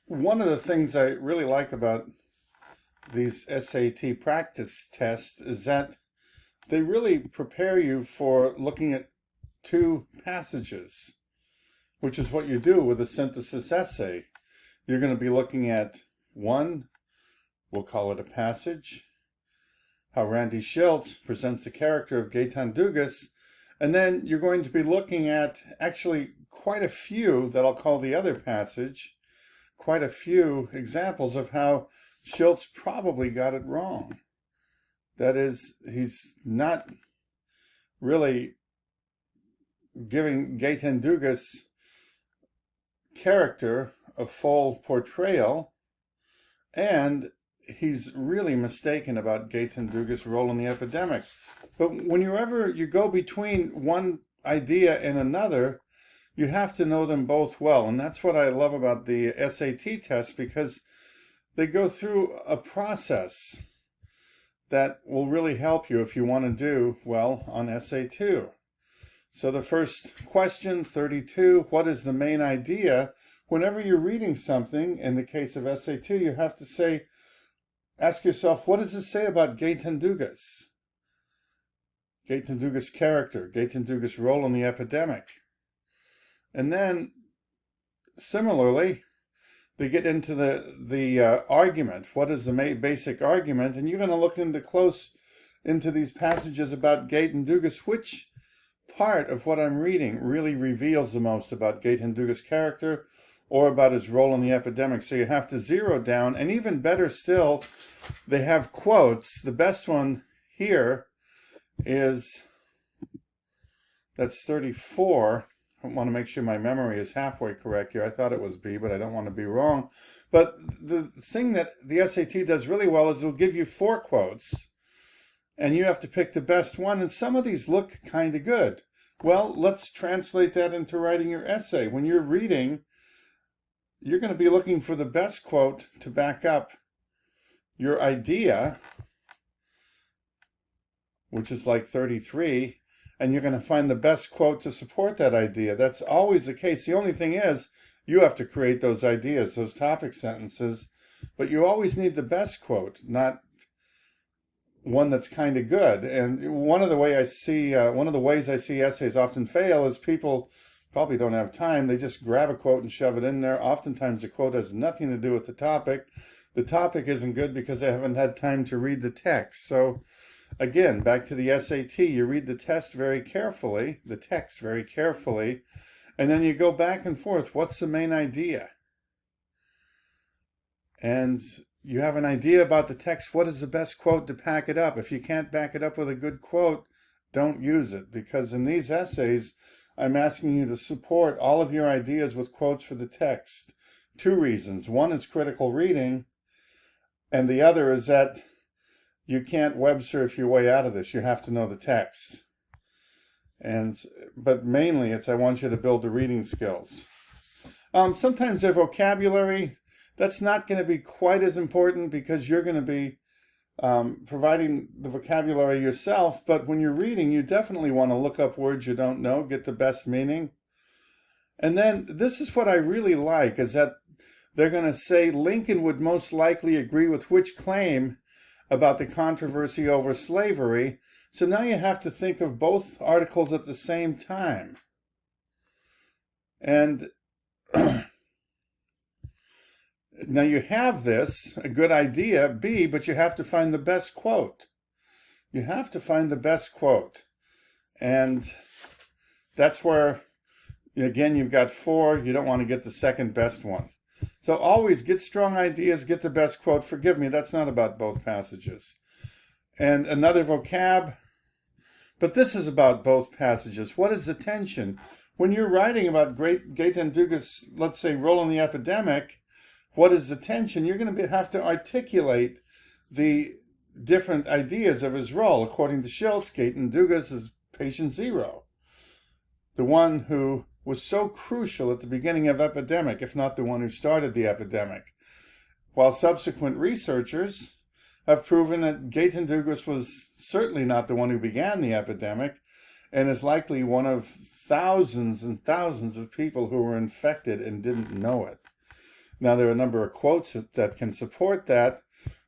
One of the things I really like about these SAT practice tests is that they really prepare you for looking at two passages, which is what you do with a synthesis essay. You're going to be looking at one, we'll call it a passage, how Randy Shilts presents the character of Gaetan Dugas, and then you're going to be looking at actually quite a few that I'll call the other passage, quite a few examples of how Shilts probably got it wrong. That is, he's not really giving Gaetan Dugas' character a full portrayal, and he's really mistaken about Gaetan Dugas' role in the epidemic. But whenever you go between one idea and another, you have to know them both well. And that's what I love about the SAT test, because they go through a process that will really help you if you want to do well on Essay 2. So the first question, 32, what is the main idea? Whenever you're reading something, in the case of Essay 2, you have to ask yourself, what does this say about Gaetan Dugas? Gaetan Dugas' character, Gaetan Dugas' role in the epidemic. And then, similarly, they get into the argument. What is the basic argument? And you're going to look into these passages about Gaetan Dugas. Which part of what I'm reading really reveals the most about Gaetan Dugas' character or about his role in the epidemic? So you have to zero down. And even better still, they have quotes. The best one here that's 34. I want to make sure my memory is halfway correct here. I thought it was B, but I don't want to be wrong. But the thing that the SAT does really well is it'll give you 4 quotes, and you have to pick the best one. And some of these look kind of good. Well, let's translate that into writing your essay. When you're reading, you're going to be looking for the best quote to back up your idea, which is like 33. And you're going to find the best quote to support that idea. That's always the case. The only thing is, you have to create those ideas, those topic sentences, but you always need the best quote, not one that's kind of good. And one of the ways I see essays often fail is people probably don't have time. They just grab a quote and shove it in there. Oftentimes the quote has nothing to do with the topic. The topic isn't good because they haven't had time to read the text. So again, back to the SAT, you read the text very carefully, and then you go back and forth. What's the main idea? And you have an idea about the text. What is the best quote to back it up? If you can't back it up with a good quote, don't use it, because in these essays, I'm asking you to support all of your ideas with quotes for the text. 2 reasons. One is critical reading, and the other is that you can't web surf your way out of this. You have to know the text. But mainly I want you to build the reading skills. Sometimes their vocabulary, that's not going to be quite as important because you're going to be providing the vocabulary yourself. But when you're reading, you definitely want to look up words you don't know, get the best meaning. And then this is what I really like, is that they're going to say Lincoln would most likely agree with which claim about the controversy over slavery. So now you have to think of both articles at the same time. And now you have this, a good idea, B, but you have to find the best quote. You have to find the best quote. And that's where, again, you've got 4. You don't want to get the second best one. So always get strong ideas, get the best quote. Forgive me, that's not about both passages. And another vocab, but this is about both passages. What is the tension? When you're writing about Gaetan Dugas', let's say, role in the epidemic, what is the tension? You're going to have to articulate the different ideas of his role. According to Shilts, Gaetan Dugas is patient 0, the one who was so crucial at the beginning of epidemic, if not the one who started the epidemic. While subsequent researchers have proven that Gaetan Dugas was certainly not the one who began the epidemic, and is likely one of thousands and thousands of people who were infected and didn't know it. Now, there are a number of quotes that can support that.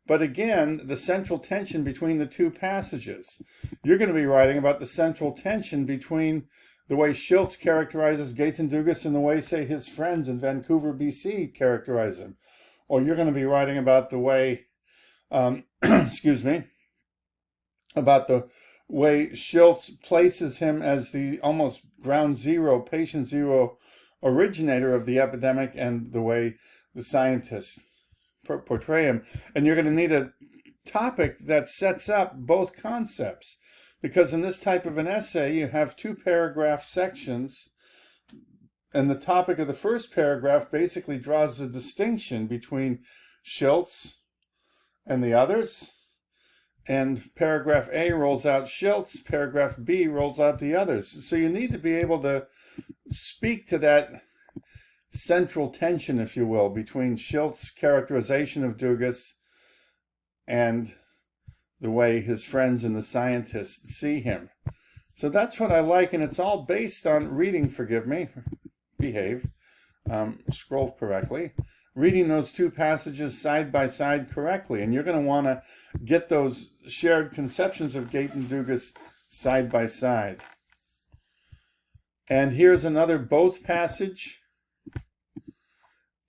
But again, the central tension between the two passages. You're going to be writing about the central tension between the way Schiltz characterizes Gaetan Dugas and the way, say, his friends in Vancouver, BC characterize him. Or you're going to be writing about the way, excuse me, about the way Schiltz places him as the almost ground zero, patient zero originator of the epidemic, and the way the scientists portray him. And you're going to need a topic that sets up both concepts, because in this type of an essay you have 2-paragraph sections, and the topic of the first paragraph basically draws the distinction between Schiltz and the others, and paragraph A rolls out Schiltz, paragraph B rolls out the others. So you need to be able to speak to that central tension, if you will, between Schiltz's characterization of Dugas and the way his friends and the scientists see him. So that's what I like, and it's all based on reading, forgive me, behave, scroll correctly, reading those two passages side by side correctly. And you're going to want to get those shared conceptions of Gaetan Dugas side by side. And here's another both passage.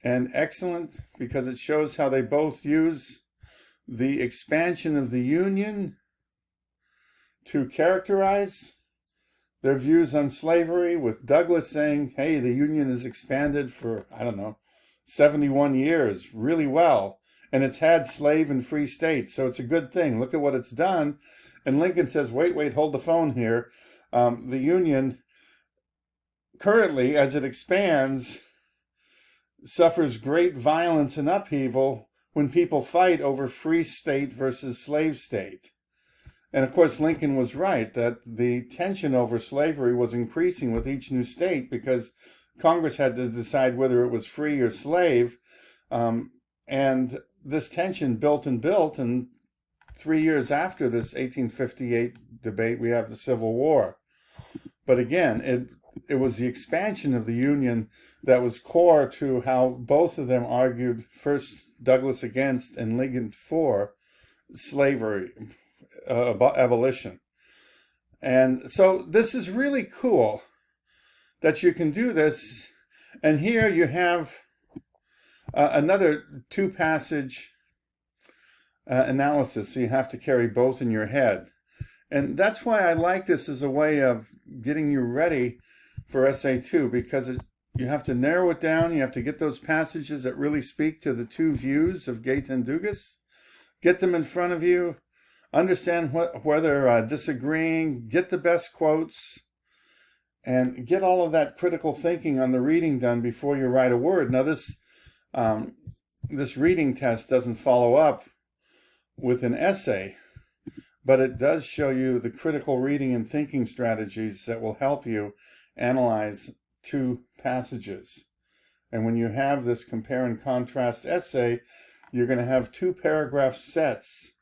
And excellent, because it shows how they both use the expansion of the Union to characterize their views on slavery, with Douglas saying, hey, the Union has expanded for, 71 years, really well, and it's had slave and free states, so it's a good thing. Look at what it's done. And Lincoln says, wait, hold the phone here. The Union, currently, as it expands, suffers great violence and upheaval when people fight over free state versus slave state. And of course, Lincoln was right that the tension over slavery was increasing with each new state, because Congress had to decide whether it was free or slave. And this tension built, and 3 years after this 1858 debate, we have the Civil War. But again, it was the expansion of the Union that was core to how both of them argued, first Douglas against and Lincoln for slavery, abolition. And so this is really cool that you can do this. And here you have another 2-passage analysis, so you have to carry both in your head. And that's why I like this as a way of getting you ready for Essay 2, because you have to narrow it down. You have to get those passages that really speak to the two views of Gaetan Dugas, get them in front of you, understand whether disagreeing, get the best quotes, and get all of that critical thinking on the reading done before you write a word. Now, this reading test doesn't follow up with an essay, but it does show you the critical reading and thinking strategies that will help you analyze 2 passages. And when you have this compare and contrast essay, you're going to have 2-paragraph sets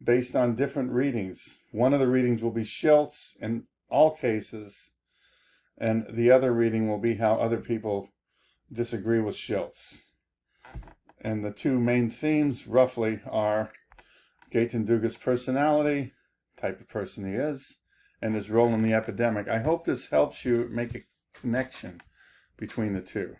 based on different readings. One of the readings will be Schiltz in all cases, and the other reading will be how other people disagree with Schiltz. And the 2 main themes, roughly, are Gaetan Dugas' personality, type of person he is, and his role in the epidemic. I hope this helps you make a connection between the two.